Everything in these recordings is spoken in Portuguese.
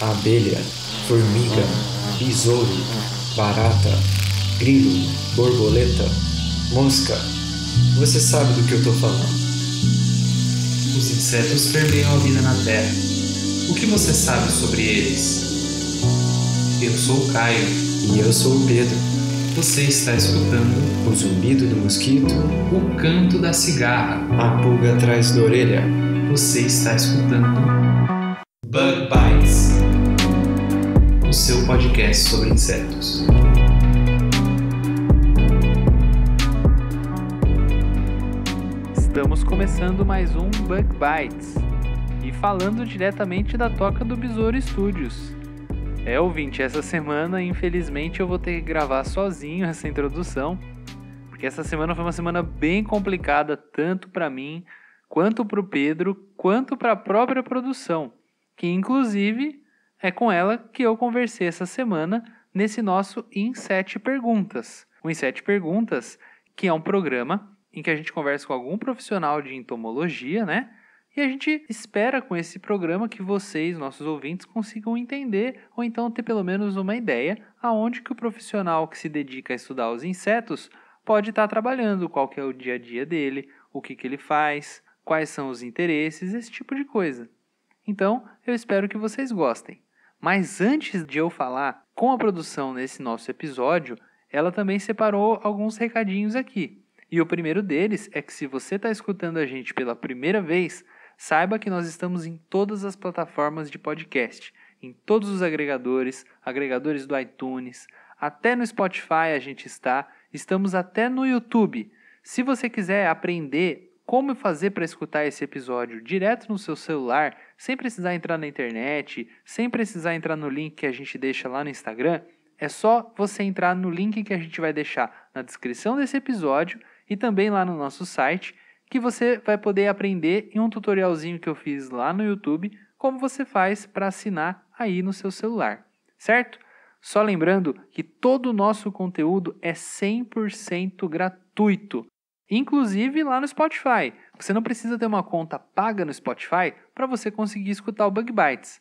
abelha, formiga, besouro, barata, grilo, borboleta, mosca. Você sabe do que eu estou falando. Os insetos permeiam a vida na Terra. O que você sabe sobre eles? Eu sou o Caio. E eu sou o Pedro. Você está escutando O zumbido do mosquito, o canto da cigarra. a pulga atrás da orelha. Você está escutando Bug Bites, o seu podcast sobre insetos. Estamos começando mais um Bug Bites e falando diretamente da toca do Besouro Studios. Ouvinte, essa semana infelizmente eu vou ter que gravar sozinho essa introdução, porque essa semana foi uma semana bem complicada tanto para mim, quanto para o Pedro, quanto para a própria produção, que inclusive é com ela que eu conversei essa semana nesse nosso Em 7 Perguntas. O Em 7 Perguntas, que é um programa em que a gente conversa com algum profissional de entomologia, né? E a gente espera com esse programa que vocês, nossos ouvintes, consigam entender ou então ter pelo menos uma ideia aonde que o profissional que se dedica a estudar os insetos pode estar trabalhando, qual que é o dia a dia dele, o que ele faz, quais são os interesses, esse tipo de coisa. Então, eu espero que vocês gostem. Mas antes de eu falar com a produção nesse nosso episódio, ela também separou alguns recadinhos aqui. E o primeiro deles é que se você está escutando a gente pela primeira vez, saiba que nós estamos em todas as plataformas de podcast, em todos os agregadores do iTunes, até no Spotify a gente estamos até no YouTube. Se você quiser aprender como fazer para escutar esse episódio direto no seu celular, sem precisar entrar na internet, sem precisar entrar no link que a gente deixa lá no Instagram, é só você entrar no link que a gente vai deixar na descrição desse episódio e também lá no nosso site, que você vai poder aprender em um tutorialzinho que eu fiz lá no YouTube, como você faz para assinar aí no seu celular, certo? Só lembrando que todo o nosso conteúdo é 100% gratuito, inclusive lá no Spotify. Você não precisa ter uma conta paga no Spotify para você conseguir escutar o Bug Bites.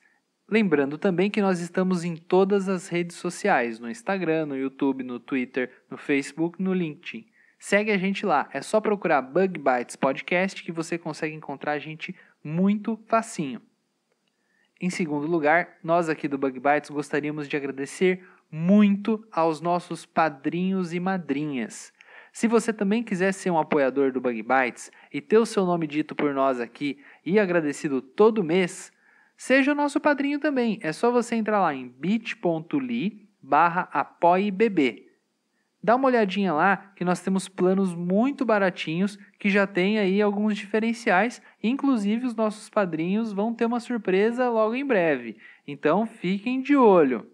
Lembrando também que nós estamos em todas as redes sociais, no Instagram, no YouTube, no Twitter, no Facebook, no LinkedIn. Segue a gente lá, é só procurar Bug Bites Podcast que você consegue encontrar a gente muito facinho. Em segundo lugar, nós aqui do Bug Bites gostaríamos de agradecer muito aos nossos padrinhos e madrinhas. Se você também quiser ser um apoiador do Bug Bites e ter o seu nome dito por nós aqui e agradecido todo mês, seja o nosso padrinho também. É só você entrar lá em bit.ly/apoiebb. Dá uma olhadinha lá que nós temos planos muito baratinhos que já tem aí alguns diferenciais. Inclusive os nossos padrinhos vão ter uma surpresa logo em breve. Então fiquem de olho.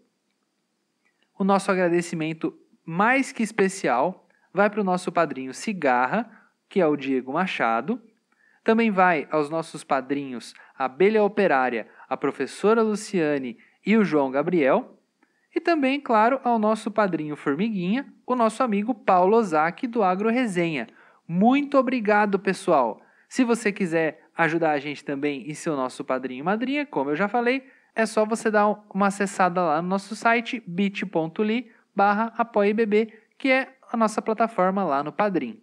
O nosso agradecimento mais que especial vai para o nosso padrinho Cigarra, que é o Diego Machado. Também vai aos nossos padrinhos Abelha Operária, a professora Luciane e o João Gabriel. E também, claro, ao nosso padrinho Formiguinha, o nosso amigo Paulo Ozaki do Agro Resenha. Muito obrigado, pessoal! Se você quiser ajudar a gente também e ser o nosso padrinho e madrinha, como eu já falei, é só você dar uma acessada lá no nosso site bit.ly/apoiebb, que é a nossa plataforma lá no Padrim.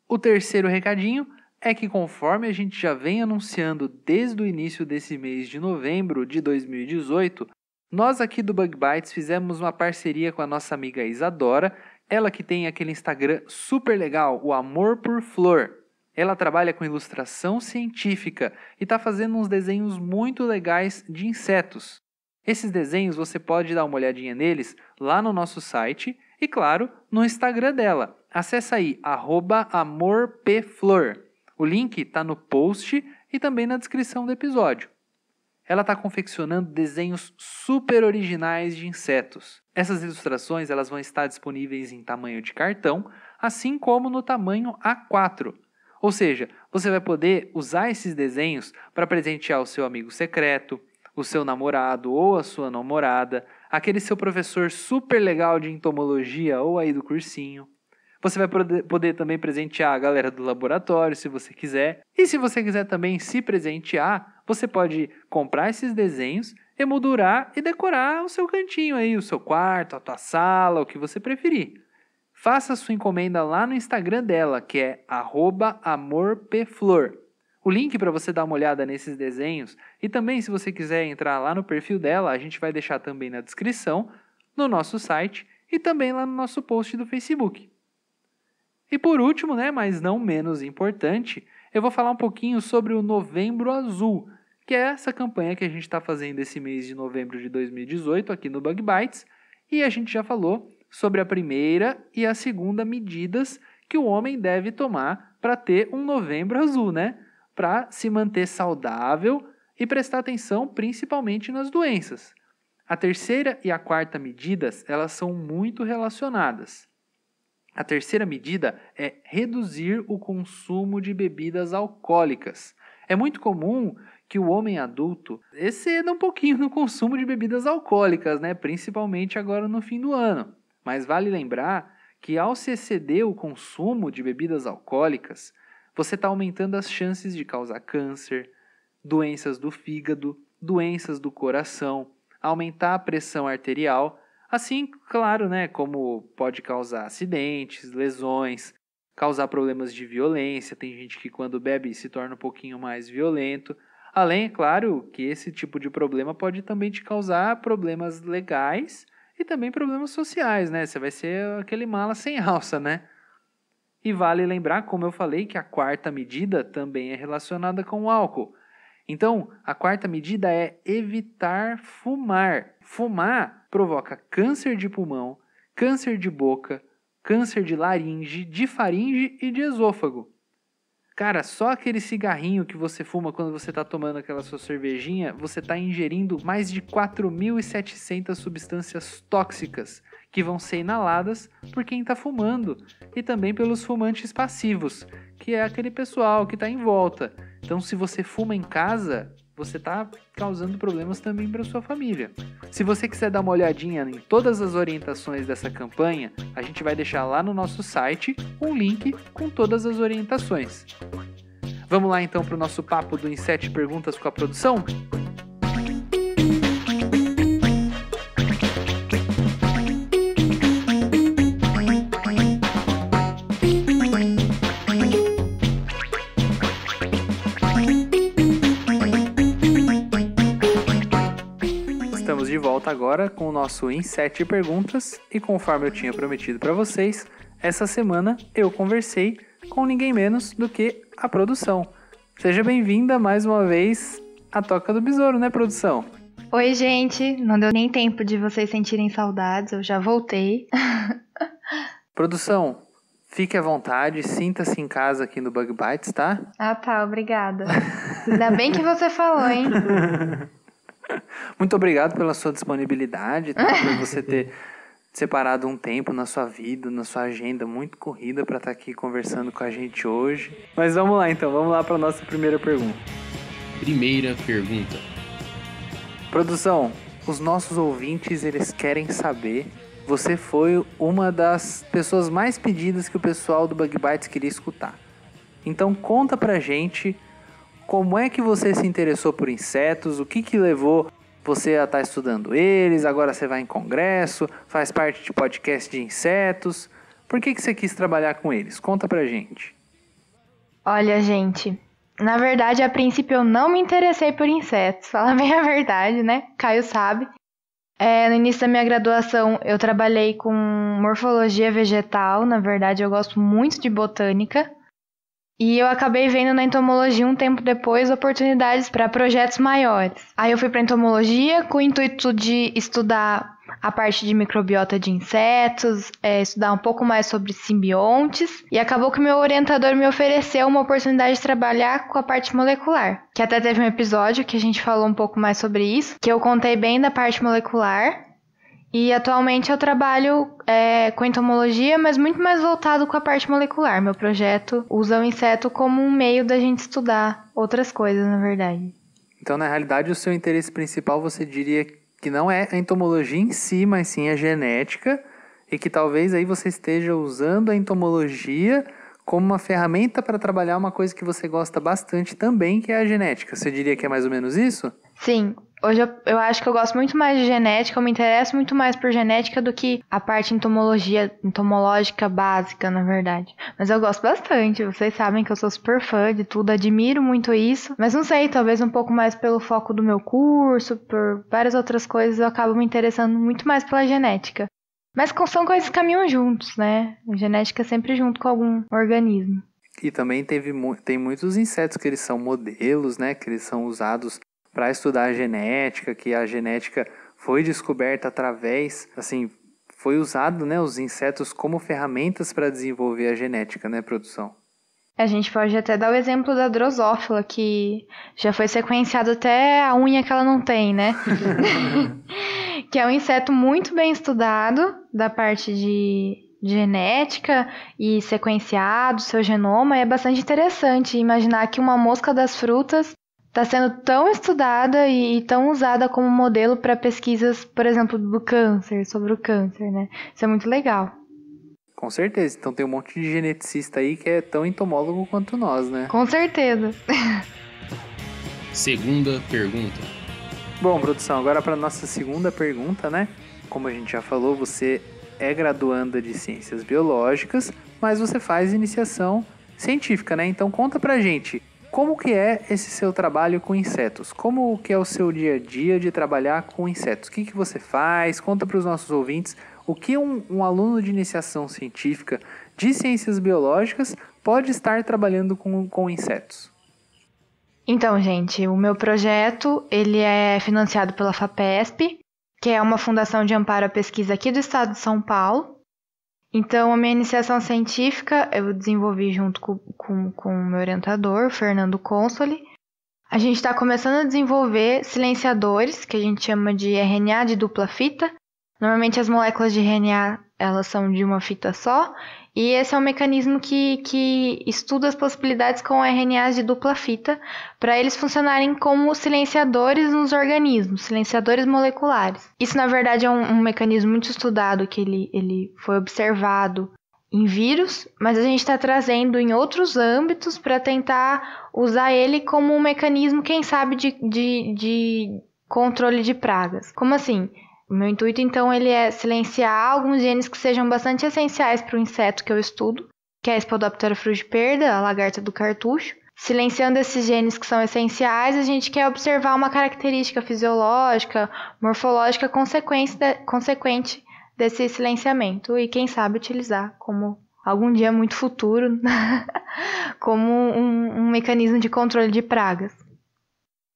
O terceiro recadinho é que conforme a gente já vem anunciando desde o início desse mês de novembro de 2018, nós aqui do Bug Bites fizemos uma parceria com a nossa amiga Isadora, ela que tem aquele Instagram super legal, o Amor por Flor. Ela trabalha com ilustração científica e está fazendo uns desenhos muito legais de insetos. Esses desenhos você pode dar uma olhadinha neles lá no nosso site e, claro, no Instagram dela. Acesse aí, @amorpflor. O link está no post e também na descrição do episódio. Ela está confeccionando desenhos super originais de insetos. Essas ilustrações elas vão estar disponíveis em tamanho de cartão, assim como no tamanho A4. Ou seja, você vai poder usar esses desenhos para presentear o seu amigo secreto, o seu namorado ou a sua namorada, aquele seu professor super legal de entomologia ou aí do cursinho. Você vai poder também presentear a galera do laboratório, se você quiser. E se você quiser também se presentear, você pode comprar esses desenhos emoldurar e decorar o seu cantinho aí, o seu quarto, a tua sala, o que você preferir. Faça a sua encomenda lá no Instagram dela, que é @amorpflor. O link para você dar uma olhada nesses desenhos e também se você quiser entrar lá no perfil dela, a gente vai deixar também na descrição, no nosso site e também lá no nosso post do Facebook. E por último, mas não menos importante, eu vou falar um pouquinho sobre o Novembro Azul, que é essa campanha que a gente está fazendo esse mês de novembro de 2018 aqui no Bug Bites, e a gente já falou sobre a primeira e a segunda medidas que o homem deve tomar para ter um novembro azul, para se manter saudável e prestar atenção principalmente nas doenças. A terceira e a quarta medidas, elas são muito relacionadas. A terceira medida é reduzir o consumo de bebidas alcoólicas. É muito comum que o homem adulto exceda um pouquinho no consumo de bebidas alcoólicas, principalmente agora no fim do ano. Mas vale lembrar que ao se exceder o consumo de bebidas alcoólicas, você está aumentando as chances de causar câncer, doenças do fígado, doenças do coração, aumentar a pressão arterial, assim, claro, como pode causar acidentes, lesões, causar problemas de violência. Tem gente que quando bebe se torna um pouquinho mais violento. Além, claro, que esse tipo de problema pode também te causar problemas legais e também problemas sociais, Você vai ser aquele mala sem alça, E vale lembrar, como eu falei, que a quarta medida também é relacionada com o álcool. Então, a quarta medida é evitar fumar. Fumar provoca câncer de pulmão, câncer de boca, câncer de laringe, de faringe e de esôfago. Cara, só aquele cigarrinho que você fuma quando você está tomando aquela sua cervejinha, você está ingerindo mais de 4.700 substâncias tóxicas que vão ser inaladas por quem está fumando e também pelos fumantes passivos, que é aquele pessoal que está em volta. Então, se você fuma em casa, você está causando problemas também para sua família. Se você quiser dar uma olhadinha em todas as orientações dessa campanha, a gente vai deixar lá no nosso site um link com todas as orientações. Vamos lá então para o nosso papo do Em 7 Perguntas com a produção? Estamos de volta agora com o nosso Em 7 Perguntas e conforme eu tinha prometido para vocês, essa semana eu conversei com ninguém menos do que a produção. Seja bem-vinda mais uma vez à Toca do Besouro, produção? Oi, gente. Não deu nem tempo de vocês sentirem saudades, eu já voltei. Produção, fique à vontade, sinta-se em casa aqui no Bug Bites, tá? Ah, tá, obrigada. Ainda bem que você falou, hein? Muito obrigado pela sua disponibilidade, por você ter separado um tempo na sua vida, na sua agenda muito corrida para estar aqui conversando com a gente hoje. Mas vamos lá então, vamos lá para a nossa primeira pergunta. Primeira pergunta. Produção, os nossos ouvintes, eles querem saber, você foi uma das pessoas mais pedidas que o pessoal do Bug Bites queria escutar. Então conta pra gente como é que você se interessou por insetos, o que levou você a estar estudando eles, agora você vai em congresso, faz parte de podcast de insetos. Por que você quis trabalhar com eles? Conta pra gente. Olha, gente, na verdade, a princípio eu não me interessei por insetos, fala bem a verdade, Caio sabe. No início da minha graduação eu trabalhei com morfologia vegetal, na verdade eu gosto muito de botânica. E eu acabei vendo na entomologia um tempo depois oportunidades para projetos maiores. Aí eu fui para entomologia com o intuito de estudar a parte de microbiota de insetos, estudar um pouco mais sobre simbiontes. E acabou que meu orientador me ofereceu uma oportunidade de trabalhar com a parte molecular. Que até teve um episódio que a gente falou um pouco mais sobre isso, que eu contei bem da parte molecular. E atualmente eu trabalho com entomologia, mas muito mais voltado com a parte molecular. Meu projeto usa o inseto como um meio da gente estudar outras coisas, na verdade. Então, na realidade, o seu interesse principal você diria que não é a entomologia em si, mas sim a genética, e que talvez aí você esteja usando a entomologia como uma ferramenta para trabalhar uma coisa que você gosta bastante também, que é a genética. Você diria que é mais ou menos isso? Sim, Hoje eu acho que eu gosto muito mais de genética, eu me interesso muito mais por genética do que a parte entomológica básica, na verdade. Mas eu gosto bastante, vocês sabem que eu sou super fã de tudo, admiro muito isso. Mas não sei, talvez um pouco mais pelo foco do meu curso, por várias outras coisas, eu acabo me interessando muito mais pela genética. Mas são coisas que caminham juntos, né? A genética é sempre junto com algum organismo. E também tem muitos insetos que eles são modelos, né? Que eles são usados para estudar a genética, que a genética foi descoberta através, assim, foi usado, né, os insetos como ferramentas para desenvolver a genética, né, produção? A gente pode até dar o exemplo da drosófila, que já foi sequenciado até a unha que ela não tem, né? Que é um inseto muito bem estudado da parte de genética e sequenciado, seu genoma. É bastante interessante imaginar que uma mosca das frutas está sendo tão estudada e tão usada como modelo para pesquisas, por exemplo, do câncer, sobre o câncer, né? Isso é muito legal. Com certeza. Então tem um monte de geneticista aí que é tão entomólogo quanto nós, né? Com certeza. Segunda pergunta. Bom, produção, agora para nossa segunda pergunta, né? Como a gente já falou, você é graduanda de Ciências Biológicas, mas você faz iniciação científica, né? Então conta pra gente, como que é esse seu trabalho com insetos? Como que é o seu dia a dia de trabalhar com insetos? O que você faz? Conta para os nossos ouvintes o que um aluno de iniciação científica de ciências biológicas pode estar trabalhando com insetos. Então, gente, o meu projeto ele é financiado pela FAPESP, que é uma fundação de amparo à pesquisa aqui do estado de São Paulo. Então, a minha iniciação científica eu desenvolvi junto com o meu orientador, Fernando Consoli. A gente está começando a desenvolver silenciadores, que a gente chama de RNA de dupla fita. Normalmente as moléculas de RNA elas são de uma fita só, e esse é um mecanismo que estuda as possibilidades com RNAs de dupla fita para eles funcionarem como silenciadores nos organismos, silenciadores moleculares. Isso, na verdade, é um mecanismo muito estudado, que ele foi observado em vírus, mas a gente está trazendo em outros âmbitos para tentar usar ele como um mecanismo, quem sabe, de controle de pragas. Como assim? O meu intuito, então, ele é silenciar alguns genes que sejam bastante essenciais para o inseto que eu estudo, que é a Spodoptera frugiperda, a lagarta do cartucho. Silenciando esses genes que são essenciais, a gente quer observar uma característica fisiológica, morfológica consequente desse silenciamento e, quem sabe, utilizar como, algum dia muito futuro, como um mecanismo de controle de pragas.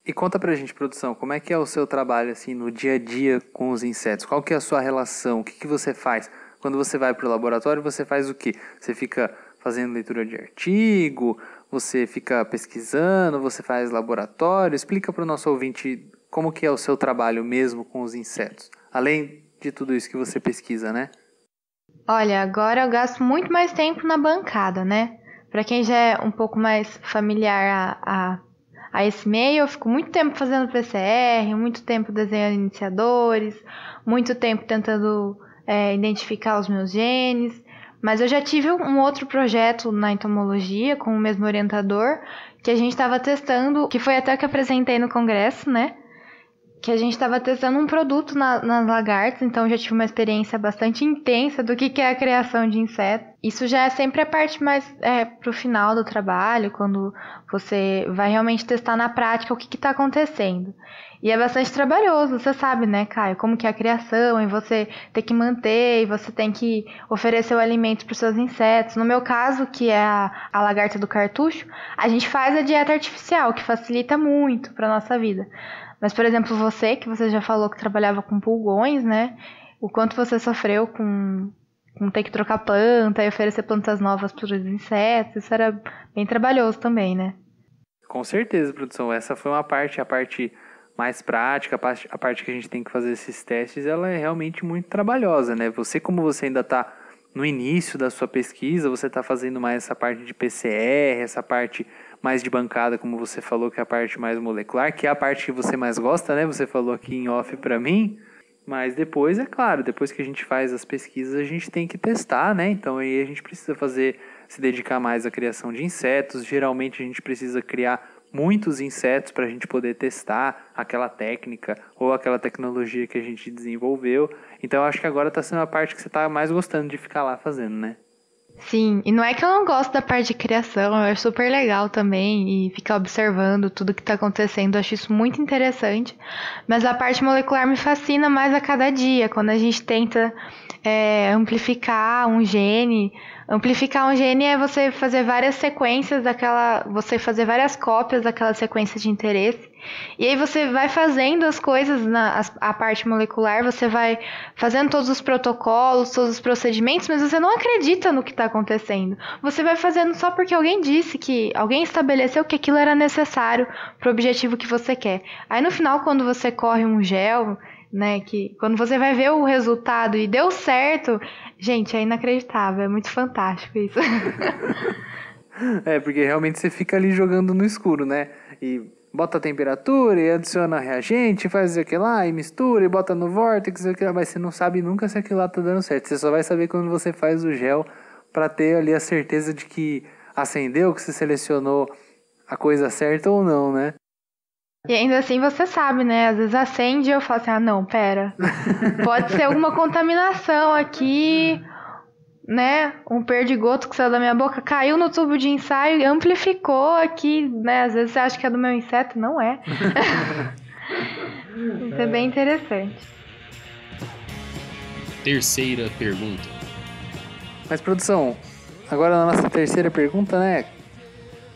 E conta pra gente, produção, como é que é o seu trabalho assim no dia a dia com os insetos? Qual que é a sua relação? O que você faz? Quando você vai pro laboratório, você faz o quê? Você fica fazendo leitura de artigo? Você fica pesquisando? Você faz laboratório? Explica para o nosso ouvinte como que é o seu trabalho mesmo com os insetos. Além de tudo isso que você pesquisa, né? Olha, agora eu gasto muito mais tempo na bancada, né? Para quem já é um pouco mais familiar a esse meio, eu fico muito tempo fazendo PCR, muito tempo desenhando iniciadores, muito tempo tentando identificar os meus genes. Mas eu já tive um outro projeto na entomologia com o mesmo orientador, que a gente estava testando, que foi até que eu apresentei no congresso, né? Que a gente estava testando um produto nas lagartas, então já tive uma experiência bastante intensa do que é a criação de insetos. Isso já é sempre a parte mais pro final do trabalho, quando você vai realmente testar na prática o que está acontecendo. E é bastante trabalhoso, você sabe, né, Caio? Como que é a criação, e você tem que manter, e você tem que oferecer o alimento para os seus insetos. No meu caso, que é a lagarta do cartucho, a gente faz a dieta artificial, que facilita muito para nossa vida. Mas, por exemplo, que você já falou que trabalhava com pulgões, né? O quanto você sofreu com ter que trocar planta e oferecer plantas novas para os insetos, isso era bem trabalhoso também, né? Com certeza, produção. Essa foi a parte mais prática, a parte que a gente tem que fazer esses testes, ela é realmente muito trabalhosa, né? Como você ainda está no início da sua pesquisa, você está fazendo mais essa parte de PCR, essa parte mais de bancada, como você falou, que é a parte mais molecular, que é a parte que você mais gosta, né? Você falou aqui em off para mim. Mas depois, é claro, depois que a gente faz as pesquisas, a gente tem que testar, né? Então aí a gente precisa se dedicar mais à criação de insetos. Geralmente a gente precisa criar muitos insetos para a gente poder testar aquela técnica ou aquela tecnologia que a gente desenvolveu. Então, eu acho que agora está sendo a parte que você está mais gostando de ficar lá fazendo, né? Sim, e não é que eu não gosto da parte de criação, eu acho super legal também, e ficar observando tudo que está acontecendo, eu acho isso muito interessante, mas a parte molecular me fascina mais a cada dia, quando a gente tenta amplificar um gene. Amplificar um gene é você fazer várias sequências você fazer várias cópias daquela sequência de interesse. E aí você vai fazendo as coisas, a parte molecular, você vai fazendo todos os protocolos, todos os procedimentos, mas você não acredita no que está acontecendo. Você vai fazendo só porque alguém alguém estabeleceu que aquilo era necessário para o objetivo que você quer. Aí no final, quando você corre um gel, né, que quando você vai ver o resultado e deu certo, gente, é inacreditável, é muito fantástico isso. Porque realmente você fica ali jogando no escuro, né? E bota a temperatura e adiciona reagente, faz o que lá, e mistura, e bota no vórtice, mas você não sabe nunca se aquilo lá tá dando certo. Você só vai saber quando você faz o gel para ter ali a certeza de que acendeu, que você selecionou a coisa certa ou não, né? E ainda assim você sabe, né? Às vezes acende e eu falo assim, não, pera. Pode ser alguma contaminação aqui, né? Um perdigoto que saiu da minha boca, caiu no tubo de ensaio e amplificou aqui, né? Às vezes você acha que é do meu inseto, não é. Isso é bem interessante. Terceira pergunta. Mas, produção, agora na nossa terceira pergunta, né?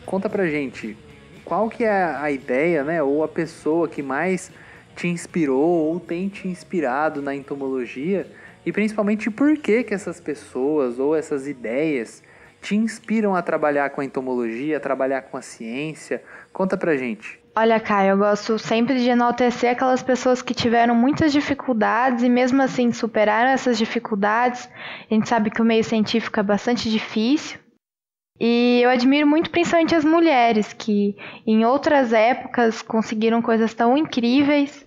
Conta pra gente. Qual que é a ideia, né, ou a pessoa que mais te inspirou ou tem te inspirado na entomologia e principalmente por que essas pessoas ou essas ideias te inspiram a trabalhar com a entomologia, a trabalhar com a ciência? Conta pra gente. Olha, Caio, eu gosto sempre de enaltecer aquelas pessoas que tiveram muitas dificuldades e mesmo assim superaram essas dificuldades. A gente sabe que o meio científico é bastante difícil. E eu admiro muito principalmente as mulheres que em outras épocas conseguiram coisas tão incríveis.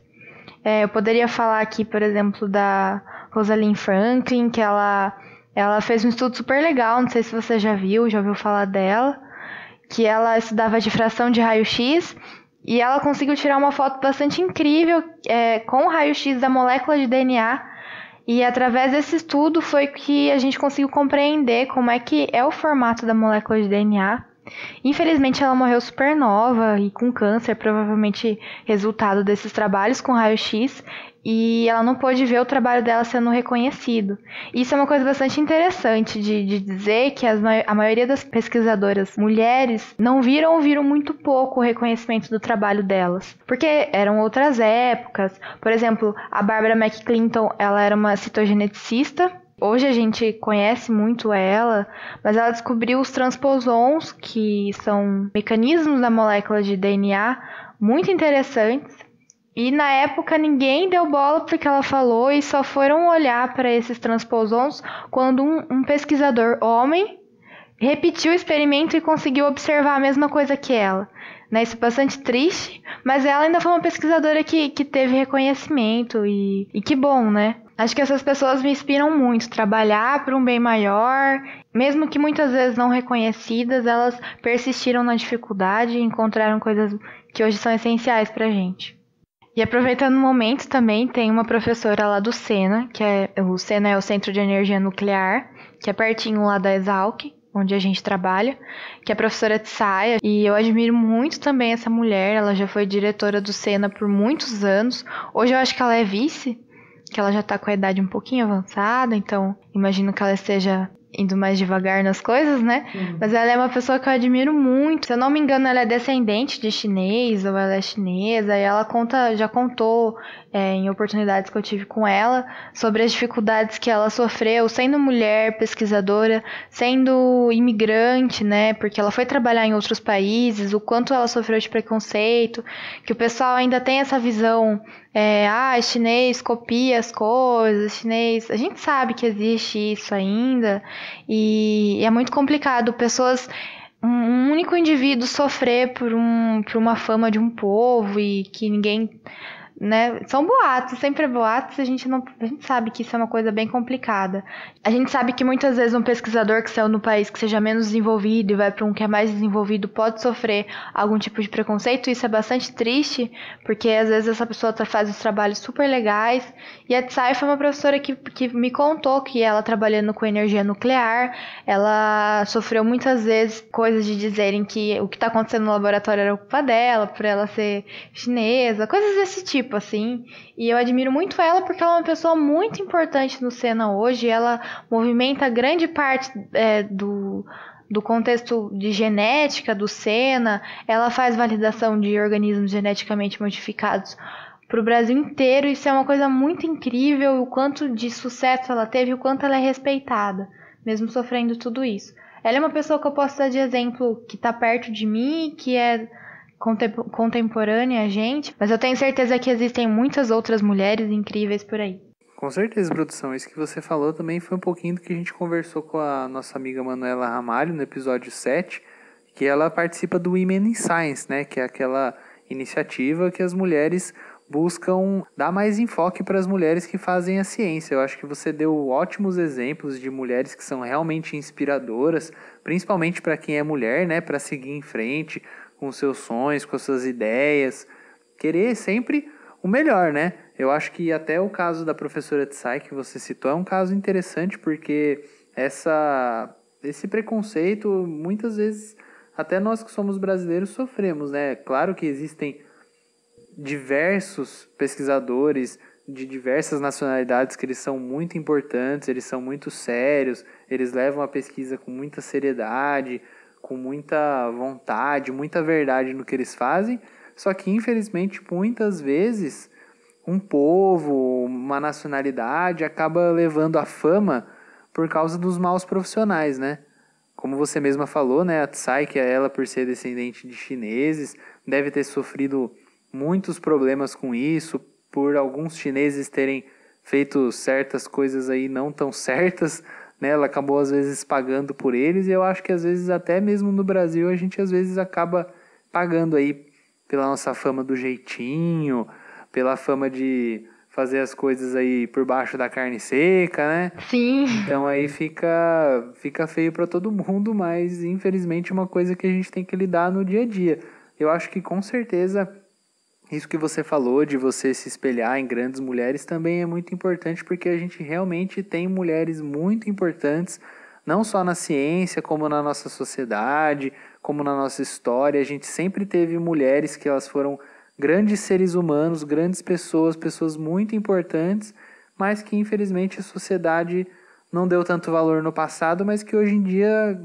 Eu poderia falar aqui, por exemplo, da Rosalind Franklin, que ela fez um estudo super legal, não sei se você já ouviu falar dela, que ela estudava difração de raio-x e ela conseguiu tirar uma foto bastante incrível com o raio-x da molécula de DNA. E através desse estudo foi que a gente conseguiu compreender como é que é o formato da molécula de DNA. Infelizmente ela morreu super nova e com câncer, provavelmente resultado desses trabalhos com raio-x, e ela não pôde ver o trabalho dela sendo reconhecido. Isso é uma coisa bastante interessante de dizer que a maioria das pesquisadoras mulheres não viram ou viram muito pouco o reconhecimento do trabalho delas, porque eram outras épocas. Por exemplo, a Barbara McClinton, ela era uma citogeneticista. Hoje a gente conhece muito ela, mas ela descobriu os transposons, que são mecanismos da molécula de DNA muito interessantes. E na época ninguém deu bola porque ela falou e só foram olhar para esses transposons quando um pesquisador homem repetiu o experimento e conseguiu observar a mesma coisa que ela. Né? Isso é bastante triste, mas ela ainda foi uma pesquisadora que teve reconhecimento e que bom, né? Acho que essas pessoas me inspiram muito, trabalhar para um bem maior, mesmo que muitas vezes não reconhecidas, elas persistiram na dificuldade e encontraram coisas que hoje são essenciais para a gente. E aproveitando o momento também, tem uma professora lá do SENA, o SENA é o Centro de Energia Nuclear, que é pertinho lá da Exalc, onde a gente trabalha, que é a professora Tsaya, e eu admiro muito também essa mulher, ela já foi diretora do SENA por muitos anos, hoje eu acho que ela é vice, que ela já tá com a idade um pouquinho avançada, então imagino que ela esteja indo mais devagar nas coisas, né? Mas ela é uma pessoa que eu admiro muito. Se eu não me engano, ela é descendente de chinês, ou ela é chinesa, e ela já contou em oportunidades que eu tive com ela sobre as dificuldades que ela sofreu sendo mulher, pesquisadora, sendo imigrante, né? Porque ela foi trabalhar em outros países, o quanto ela sofreu de preconceito, que o pessoal ainda tem essa visão, chinês copia as coisas, chinês... A gente sabe que existe isso ainda, e é muito complicado um único indivíduo sofrer por uma fama de um povo e que ninguém né? São boatos, sempre é boatos, a gente sabe que isso é uma coisa bem complicada. A gente sabe que muitas vezes um pesquisador que saiu no país que seja menos desenvolvido e vai para um que é mais desenvolvido pode sofrer algum tipo de preconceito. Isso é bastante triste, porque às vezes essa pessoa faz os trabalhos super legais. E a Tsai foi uma professora que me contou que ela, trabalhando com energia nuclear, ela sofreu muitas vezes coisas de dizerem que o que está acontecendo no laboratório era culpa dela, por ela ser chinesa, coisas desse tipo, assim. E eu admiro muito ela porque ela é uma pessoa muito importante no Sena hoje. Ela movimenta grande parte do contexto de genética do Sena. Ela faz validação de organismos geneticamente modificados para o Brasil inteiro. Isso é uma coisa muito incrível, o quanto de sucesso ela teve, o quanto ela é respeitada, mesmo sofrendo tudo isso. Ela é uma pessoa que eu posso dar de exemplo, que está perto de mim, que é contemporânea a gente, mas eu tenho certeza que existem muitas outras mulheres incríveis por aí. Com certeza, produção. Isso que você falou também foi um pouquinho do que a gente conversou com a nossa amiga Manuela Ramalho no episódio 7, que ela participa do Women in Science, né? Que é aquela iniciativa que as mulheres buscam dar mais enfoque para as mulheres que fazem a ciência. Eu acho que você deu ótimos exemplos de mulheres que são realmente inspiradoras, principalmente para quem é mulher, né? Para seguir em frente com seus sonhos, com suas ideias, querer sempre o melhor, né? Eu acho que até o caso da professora Tsai que você citou é um caso interessante, porque esse preconceito, muitas vezes, até nós que somos brasileiros sofremos, né? Claro que existem diversos pesquisadores de diversas nacionalidades que eles são muito importantes, eles são muito sérios, eles levam a pesquisa com muita seriedade, com muita vontade, muita verdade no que eles fazem, só que infelizmente muitas vezes um povo, uma nacionalidade acaba levando a fama por causa dos maus profissionais, né? Como você mesma falou, né, a Tsai, que é ela por ser descendente de chineses, deve ter sofrido muitos problemas com isso, por alguns chineses terem feito certas coisas aí não tão certas, né? Ela acabou às vezes pagando por eles, e eu acho que às vezes até mesmo no Brasil a gente às vezes acaba pagando aí pela nossa fama do jeitinho, pela fama de fazer as coisas aí por baixo da carne seca, né? Sim. Então aí fica feio para todo mundo, mas infelizmente é uma coisa que a gente tem que lidar no dia a dia. Eu acho que com certeza isso que você falou de você se espelhar em grandes mulheres também é muito importante, porque a gente realmente tem mulheres muito importantes, não só na ciência, como na nossa sociedade, como na nossa história. A gente sempre teve mulheres que elas foram grandes seres humanos, grandes pessoas, pessoas muito importantes, mas que infelizmente a sociedade não deu tanto valor no passado, mas que hoje em dia,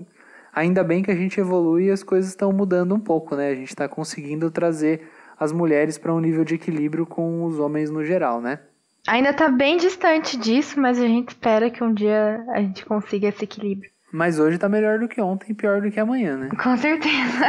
ainda bem que a gente evolui e as coisas estão mudando um pouco, né? A gente está conseguindo trazer as mulheres para um nível de equilíbrio com os homens no geral, né? Ainda está bem distante disso, mas a gente espera que um dia a gente consiga esse equilíbrio. Mas hoje tá melhor do que ontem e pior do que amanhã, né? Com certeza.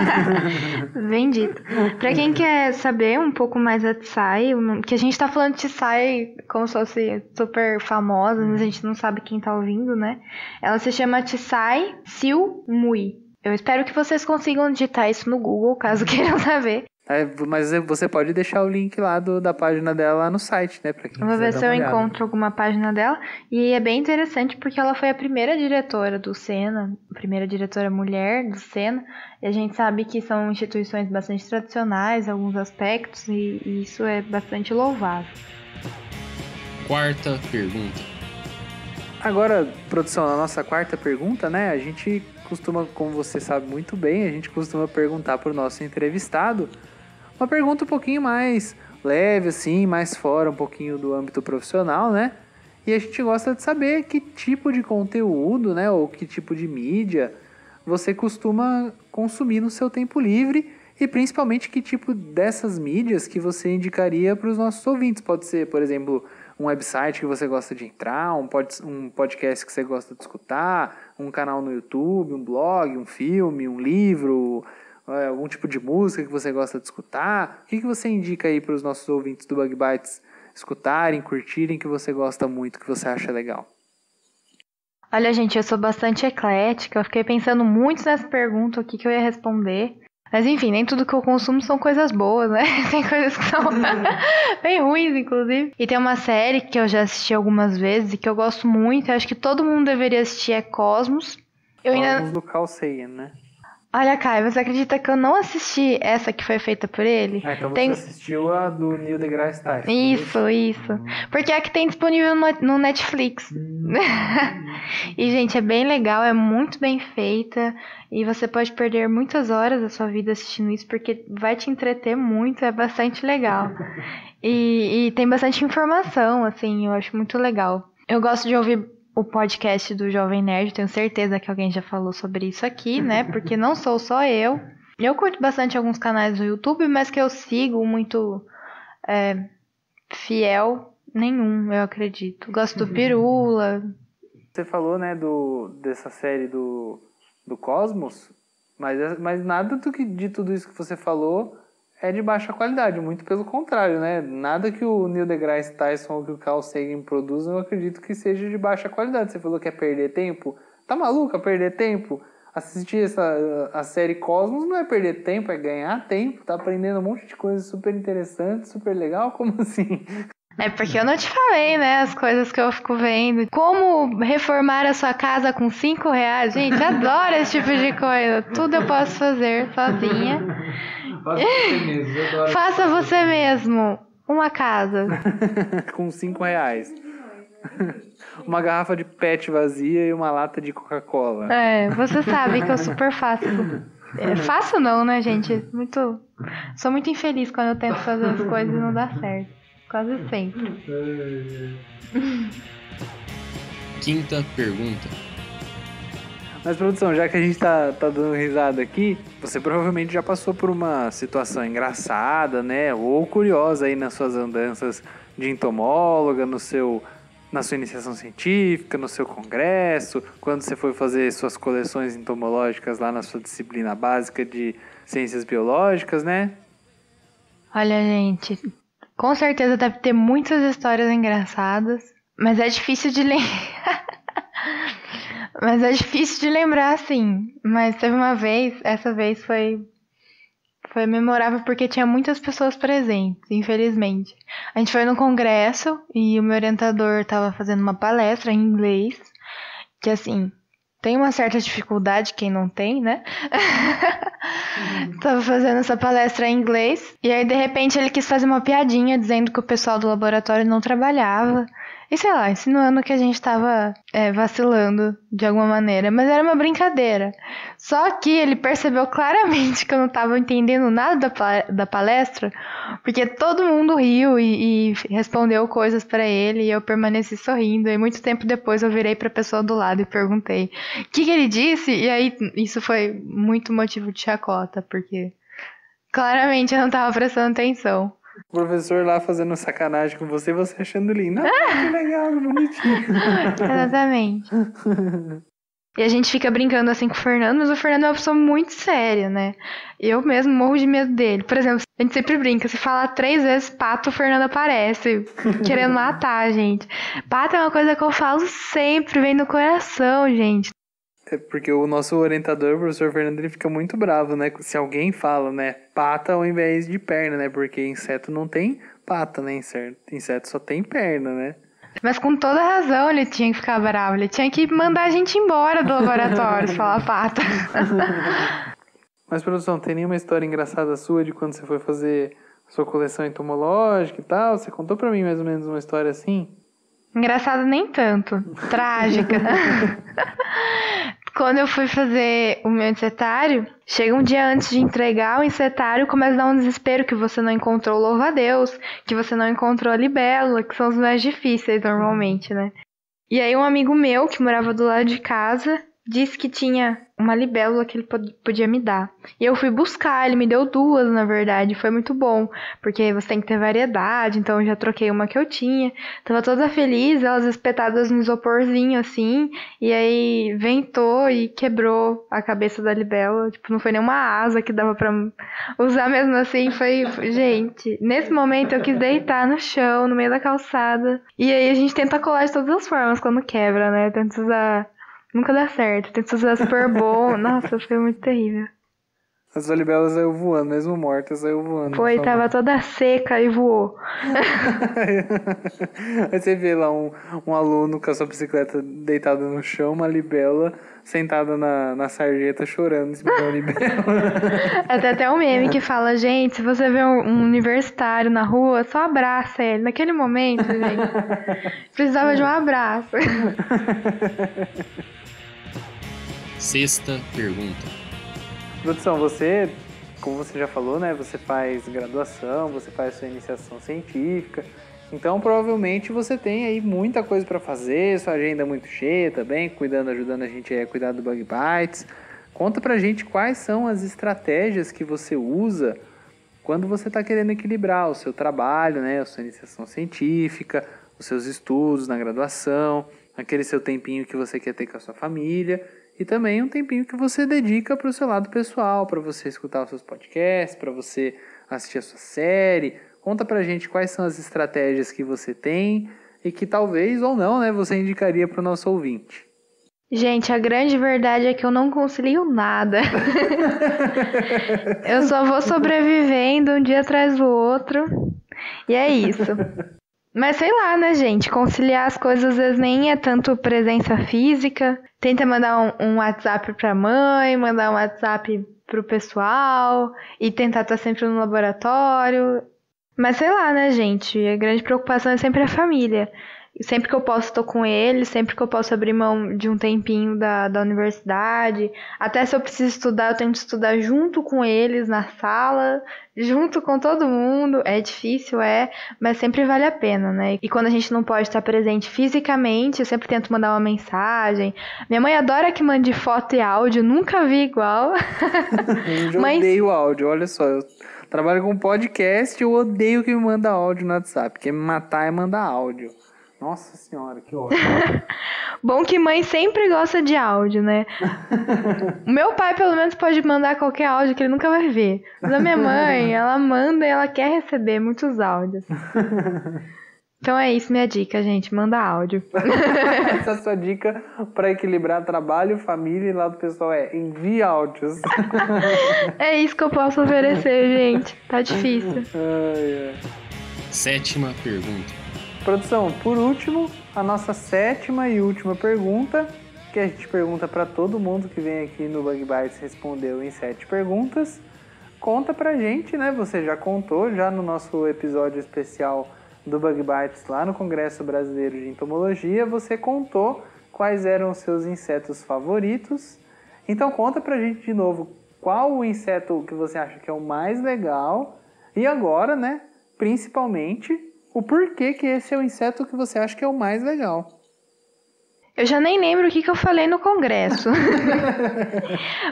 Bem dito. Pra quem quer saber um pouco mais da Tsai, que a gente tá falando de Tsai como se fosse super famosa, mas a gente não sabe quem tá ouvindo, né? Ela se chama Tsai Siu Mui. Eu espero que vocês consigam digitar isso no Google, caso queiram saber. Mas você pode deixar o link lá da página dela lá no site, né? Pra quem eu vou ver se eu encontro alguma página dela. E é bem interessante porque ela foi a primeira diretora do Sena, a primeira diretora mulher do Sena. E a gente sabe que são instituições bastante tradicionais em alguns aspectos, e isso é bastante louvável. Quarta pergunta. Agora, produção, a nossa quarta pergunta, né? A gente costuma, como você sabe muito bem, a gente costuma perguntar para o nosso entrevistado uma pergunta um pouquinho mais leve, assim, mais fora um pouquinho do âmbito profissional, né? E a gente gosta de saber que tipo de conteúdo, né, ou que tipo de mídia você costuma consumir no seu tempo livre, e principalmente que tipo dessas mídias que você indicaria para os nossos ouvintes. Pode ser, por exemplo, um website que você gosta de entrar, um podcast que você gosta de escutar, um canal no YouTube, um blog, um filme, um livro, algum tipo de música que você gosta de escutar. O que você indica aí para os nossos ouvintes do Bug Bites escutarem, curtirem, que você gosta muito, que você acha legal? Olha, gente, eu sou bastante eclética. Eu fiquei pensando muito nessa pergunta, o que eu ia responder. Mas enfim, nem tudo que eu consumo são coisas boas, né? Tem coisas que são bem ruins, inclusive. E tem uma série que eu já assisti algumas vezes e que eu gosto muito, eu acho que todo mundo deveria assistir, é Cosmos. Cosmos do Carl Sagan, né? Olha, Caio, você acredita que eu não assisti essa que foi feita por ele? Então você assistiu a do Neil deGrasse Tyson. Isso. Porque é a que tem disponível no Netflix. E, gente, é bem legal, é muito bem feita. E você pode perder muitas horas da sua vida assistindo isso, porque vai te entreter muito, é bastante legal. E tem bastante informação, assim, eu acho muito legal. Eu gosto de ouvir o podcast do Jovem Nerd, tenho certeza que alguém já falou sobre isso aqui, né? Porque não sou só eu. Eu curto bastante alguns canais do YouTube, mas que eu sigo muito fiel, nenhum, eu acredito. Gosto do Pirula. Você falou, né, dessa série do Cosmos, mas nada de tudo isso que você falou é de baixa qualidade, muito pelo contrário, né? Nada que o Neil deGrasse Tyson ou que o Carl Sagan produzam, eu acredito que seja de baixa qualidade. Você falou que é perder tempo? Tá maluco, é perder tempo? Assistir a série Cosmos não é perder tempo, é ganhar tempo. Tá aprendendo um monte de coisas super interessantes, super legal. Como assim? É porque eu não te falei, né, as coisas que eu fico vendo. Como reformar a sua casa com R$5. Gente, adoro esse tipo de coisa. Tudo eu posso fazer sozinha. Faça você mesmo uma casa. Com R$5. Uma garrafa de PET vazia e uma lata de Coca-Cola. Você sabe que eu super faço. Faço não, né, gente? Sou muito infeliz quando eu tento fazer as coisas e não dá certo. Quase sempre. Quinta pergunta. Mas, produção, já que a gente tá dando risada aqui, você provavelmente já passou por uma situação engraçada, né? Ou curiosa aí nas suas andanças de entomóloga, na sua iniciação científica, no seu congresso, quando você foi fazer suas coleções entomológicas lá na sua disciplina básica de ciências biológicas, né? Olha, gente, com certeza deve ter muitas histórias engraçadas, mas é difícil de lembrar, sim. Mas teve uma vez, essa vez foi memorável porque tinha muitas pessoas presentes, infelizmente. A gente foi no congresso e o meu orientador estava fazendo uma palestra em inglês, que assim, tem uma certa dificuldade, quem não tem, né? Tava fazendo essa palestra em inglês, e aí de repente ele quis fazer uma piadinha dizendo que o pessoal do laboratório não trabalhava. E sei lá, insinuando que a gente tava vacilando de alguma maneira. Mas era uma brincadeira. Só que ele percebeu claramente que eu não tava entendendo nada da palestra, porque todo mundo riu e respondeu coisas pra ele, e eu permaneci sorrindo. E muito tempo depois eu virei pra pessoa do lado e perguntei o que ele disse. E aí isso foi muito motivo de chacota, porque claramente eu não tava prestando atenção. O professor lá fazendo sacanagem com você achando lindo. Que legal, que bonitinho. Exatamente. E a gente fica brincando assim com o Fernando, mas o Fernando é uma pessoa muito séria, né? Eu mesmo morro de medo dele. Por exemplo, a gente sempre brinca, se falar 3 vezes pato, o Fernando aparece, querendo matar a gente. Pato é uma coisa que eu falo sempre, vem do coração, gente. É porque o nosso orientador, o professor Fernando, ele fica muito bravo, né? Se alguém fala, né, pata ao invés de perna, né? Porque inseto não tem pata, né? Inseto só tem perna, né? Mas com toda razão ele tinha que ficar bravo. Ele tinha que mandar a gente embora do laboratório se falar pata. Mas, produção, tem nenhuma história engraçada sua de quando você foi fazer sua coleção entomológica e tal? Você contou pra mim mais ou menos uma história assim? Engraçada nem tanto. Trágica. Quando eu fui fazer o meu insetário, chega um dia antes de entregar o insetário, começa a dar um desespero que você não encontrou o louva-a-Deus, que você não encontrou a libélula, que são os mais difíceis normalmente, né? E aí um amigo meu, que morava do lado de casa, disse que tinha uma libélula que ele podia me dar. E eu fui buscar, ele me deu 2, na verdade, foi muito bom, porque você tem que ter variedade, então eu já troquei uma que eu tinha. Tava toda feliz, elas espetadas no isoporzinho, assim, e aí ventou e quebrou a cabeça da libélula, tipo, não foi nenhuma asa que dava pra usar mesmo assim, gente, nesse momento eu quis deitar no chão, no meio da calçada, e aí a gente tenta colar de todas as formas quando quebra, né, tenta usar... Nunca dá certo. Tem que usar super bom. Nossa, foi muito terrível. A sua libélula saiu voando, mesmo morta, saiu voando. Foi, tava toda seca e voou. Aí você vê lá um aluno com a sua bicicleta deitado no chão, uma libélula sentada na sarjeta chorando em cima da libélula. Até um meme que fala, gente, se você vê um universitário na rua, só abraça ele. Naquele momento, gente, precisava de um abraço. Sexta pergunta. Produção, você, como você já falou, né? Você faz graduação, você faz sua iniciação científica. Então, provavelmente, você tem aí muita coisa para fazer, sua agenda é muito cheia também, ajudando a gente a cuidar do Bug Bites. Conta pra gente quais são as estratégias que você usa quando você está querendo equilibrar o seu trabalho, né? A sua iniciação científica, os seus estudos na graduação, aquele seu tempinho que você quer ter com a sua família. E também um tempinho que você dedica para o seu lado pessoal, para você escutar os seus podcasts, para você assistir a sua série. Conta pra gente quais são as estratégias que você tem e que talvez ou não, né, você indicaria para o nosso ouvinte. Gente, a grande verdade é que eu não concilio nada. Eu só vou sobrevivendo um dia atrás do outro. E é isso. Mas sei lá, né, gente? Conciliar as coisas às vezes nem é tanto presença física. Tenta mandar um WhatsApp pra mãe, mandar um WhatsApp pro pessoal e tentar estar sempre no laboratório. Mas sei lá, né, gente? A grande preocupação é sempre a família. Sempre que eu posso, estou com eles. Sempre que eu posso abrir mão de um tempinho da universidade. Até se eu preciso estudar, eu tento estudar junto com eles na sala, junto com todo mundo. É difícil, mas sempre vale a pena, né? E quando a gente não pode estar presente fisicamente, eu sempre tento mandar uma mensagem. Minha mãe adora que mande foto e áudio, nunca vi igual. Eu odeio áudio, olha só. Eu trabalho com podcast, eu odeio que me manda áudio no WhatsApp. Quer me matar é mandar áudio. Nossa senhora, que ótimo. Bom que mãe sempre gosta de áudio, né? O meu pai, pelo menos, pode mandar qualquer áudio que ele nunca vai ver. Mas a minha mãe, ela manda e ela quer receber muitos áudios. Então é isso, minha dica, gente. Manda áudio. Essa é a sua dica para equilibrar trabalho, família e lado pessoal envie áudios. É isso que eu posso oferecer, gente. Tá difícil. Sétima pergunta. Produção, por último, a nossa sétima e última pergunta, que a gente pergunta para todo mundo que vem aqui no Bug Bites, respondeu em 7 perguntas. Conta pra gente, né? Você já contou já no nosso episódio especial do Bug Bites lá no Congresso Brasileiro de Entomologia, você contou quais eram os seus insetos favoritos. Então conta pra gente de novo qual o inseto que você acha que é o mais legal e agora, né, principalmente, o porquê que esse é o inseto que você acha que é o mais legal. Eu já nem lembro o que eu falei no congresso.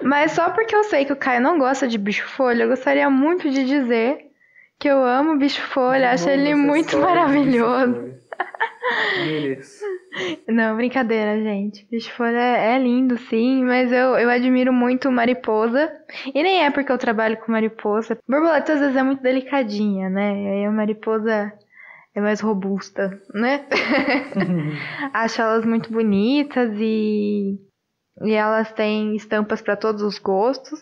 Mas só porque eu sei que o Caio não gosta de bicho-folha, eu gostaria muito de dizer que eu amo bicho-folha, acho ele muito maravilhoso. Mereço. Não, brincadeira, gente. Bicho-folha é lindo, sim, mas eu admiro muito mariposa. E nem é porque eu trabalho com mariposa. Borboleta às vezes é muito delicadinha, né? E aí a mariposa é mais robusta, né? Acho elas muito bonitas e elas têm estampas para todos os gostos.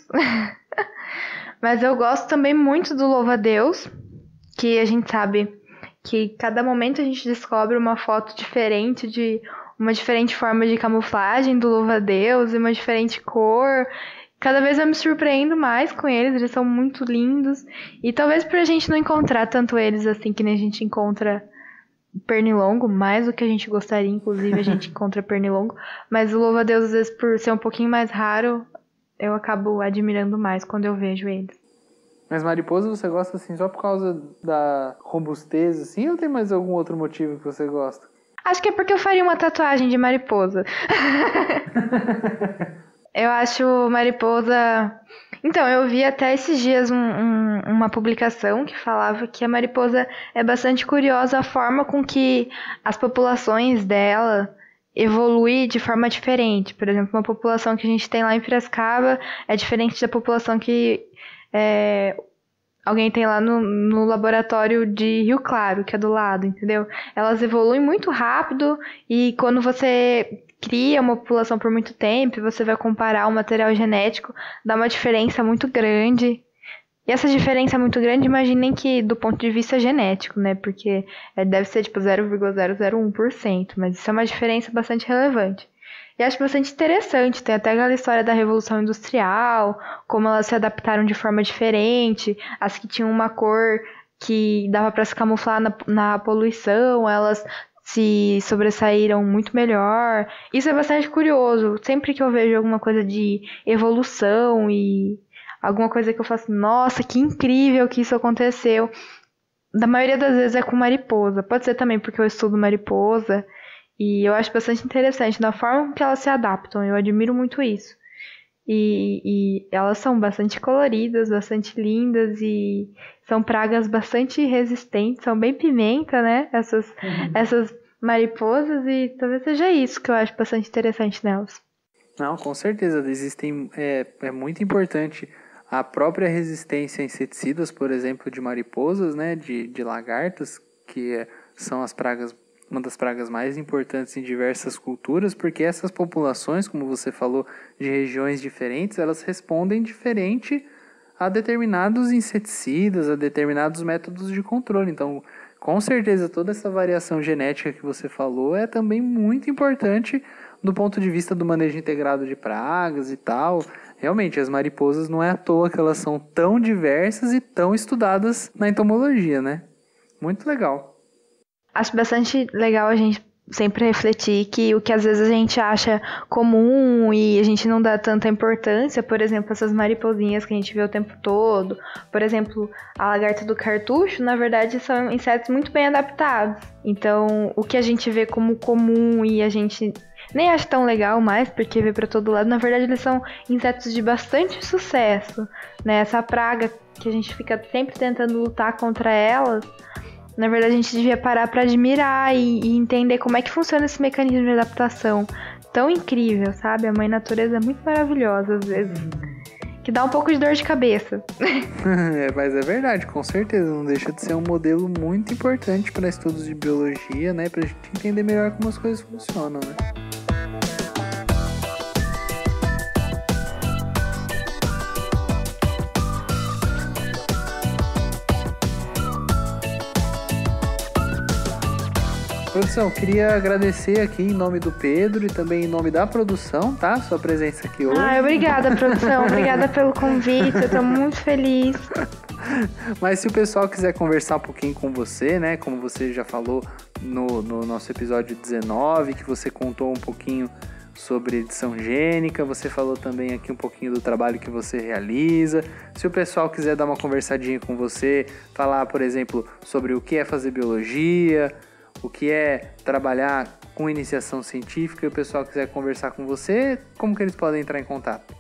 Mas eu gosto também muito do louva-a-Deus, que a gente sabe que cada momento a gente descobre uma foto diferente de uma diferente forma de camuflagem do louva-a-Deus e uma diferente cor. Cada vez eu me surpreendo mais com eles são muito lindos. E talvez pra gente não encontrar tanto eles assim que nem a gente encontra pernilongo, mais do que a gente gostaria, inclusive a gente encontra pernilongo. Mas o louva-a-Deus, às vezes, por ser um pouquinho mais raro, eu acabo admirando mais quando eu vejo eles. Mas mariposa você gosta assim só por causa da robustez, assim, ou tem mais algum outro motivo que você gosta? Acho que é porque eu faria uma tatuagem de mariposa. Eu acho mariposa... Então, eu vi até esses dias uma publicação que falava que a mariposa é bastante curiosa a forma com que as populações dela evoluem de forma diferente. Por exemplo, uma população que a gente tem lá em Piracicaba é diferente da população que alguém tem lá no laboratório de Rio Claro, que é do lado, entendeu? Elas evoluem muito rápido e quando você cria uma população por muito tempo e você vai comparar o material genético, dá uma diferença muito grande. E essa diferença muito grande, imaginem que do ponto de vista genético, né? Porque deve ser tipo 0,001%, mas isso é uma diferença bastante relevante. E acho bastante interessante, tem até aquela história da Revolução Industrial, como elas se adaptaram de forma diferente, as que tinham uma cor que dava para se camuflar na poluição, elas se sobressaíram muito melhor. Isso é bastante curioso, sempre que eu vejo alguma coisa de evolução e alguma coisa que eu faço, nossa, que incrível que isso aconteceu. Da maioria das vezes é com mariposa, pode ser também porque eu estudo mariposa, e eu acho bastante interessante na forma que elas se adaptam, eu admiro muito isso. E elas são bastante coloridas, bastante lindas e são pragas bastante resistentes, são bem pimenta, né? Essas mariposas, e talvez seja isso que eu acho bastante interessante nelas. Não, com certeza, existem, é muito importante a própria resistência a inseticidas, por exemplo, de mariposas, né? De lagartas, que são as pragas, uma das pragas mais importantes em diversas culturas, porque essas populações, como você falou, de regiões diferentes, elas respondem diferente a determinados inseticidas, a determinados métodos de controle. Então, com certeza, toda essa variação genética que você falou é também muito importante do ponto de vista do manejo integrado de pragas e tal. Realmente, as mariposas não é à toa que elas são tão diversas e tão estudadas na entomologia, né? Muito legal. Acho bastante legal a gente sempre refletir que o que às vezes a gente acha comum e a gente não dá tanta importância, por exemplo, essas mariposinhas que a gente vê o tempo todo, por exemplo, a lagarta do cartucho, na verdade são insetos muito bem adaptados. Então, o que a gente vê como comum e a gente nem acha tão legal mais, porque vê para todo lado, na verdade eles são insetos de bastante sucesso, né? Essa praga que a gente fica sempre tentando lutar contra elas, na verdade, a gente devia parar para admirar e entender como é que funciona esse mecanismo de adaptação tão incrível, sabe? A mãe natureza é muito maravilhosa, às vezes, que dá um pouco de dor de cabeça. Mas é verdade, com certeza. Não deixa de ser um modelo muito importante para estudos de biologia, né? Pra gente entender melhor como as coisas funcionam, né? Produção, queria agradecer aqui em nome do Pedro e também em nome da produção, tá? Sua presença aqui hoje. Obrigada, produção. Obrigada pelo convite. Eu tô muito feliz. Mas se o pessoal quiser conversar um pouquinho com você, né? Como você já falou no nosso episódio 19, que você contou um pouquinho sobre edição gênica, você falou também aqui um pouquinho do trabalho que você realiza. Se o pessoal quiser dar uma conversadinha com você, falar, por exemplo, sobre o que é fazer biologia, o que é trabalhar com iniciação científica, e o pessoal quiser conversar com você, como que eles podem entrar em contato?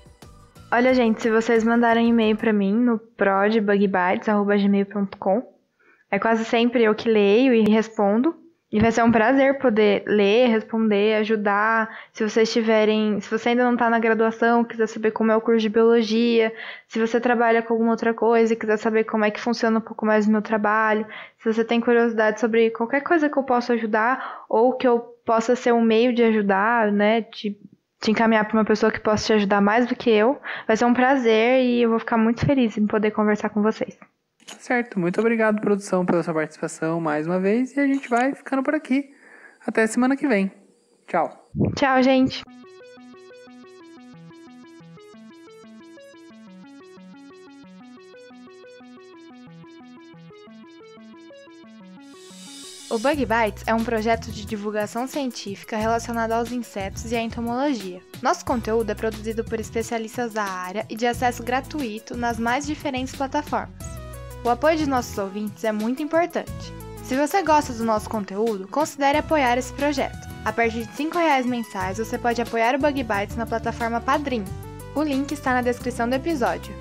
Olha, gente, se vocês mandarem e-mail para mim no prodbugbytes@gmail.com, é quase sempre eu que leio e respondo. E vai ser um prazer poder ler, responder, ajudar. Se você ainda não está na graduação, quiser saber como é o curso de biologia, se você trabalha com alguma outra coisa e quiser saber como é que funciona um pouco mais o meu trabalho, se você tem curiosidade sobre qualquer coisa que eu possa ajudar ou que eu possa ser um meio de ajudar, né, te encaminhar para uma pessoa que possa te ajudar mais do que eu, vai ser um prazer e eu vou ficar muito feliz em poder conversar com vocês. Certo, muito obrigado, produção, pela sua participação mais uma vez, e a gente vai ficando por aqui. Até semana que vem. Tchau. Tchau, gente. O Bug Bites é um projeto de divulgação científica relacionado aos insetos e à entomologia. Nosso conteúdo é produzido por especialistas da área e de acesso gratuito nas mais diferentes plataformas. O apoio de nossos ouvintes é muito importante. Se você gosta do nosso conteúdo, considere apoiar esse projeto. A partir de R$5 mensais, você pode apoiar o Bug Bites na plataforma Padrim. O link está na descrição do episódio.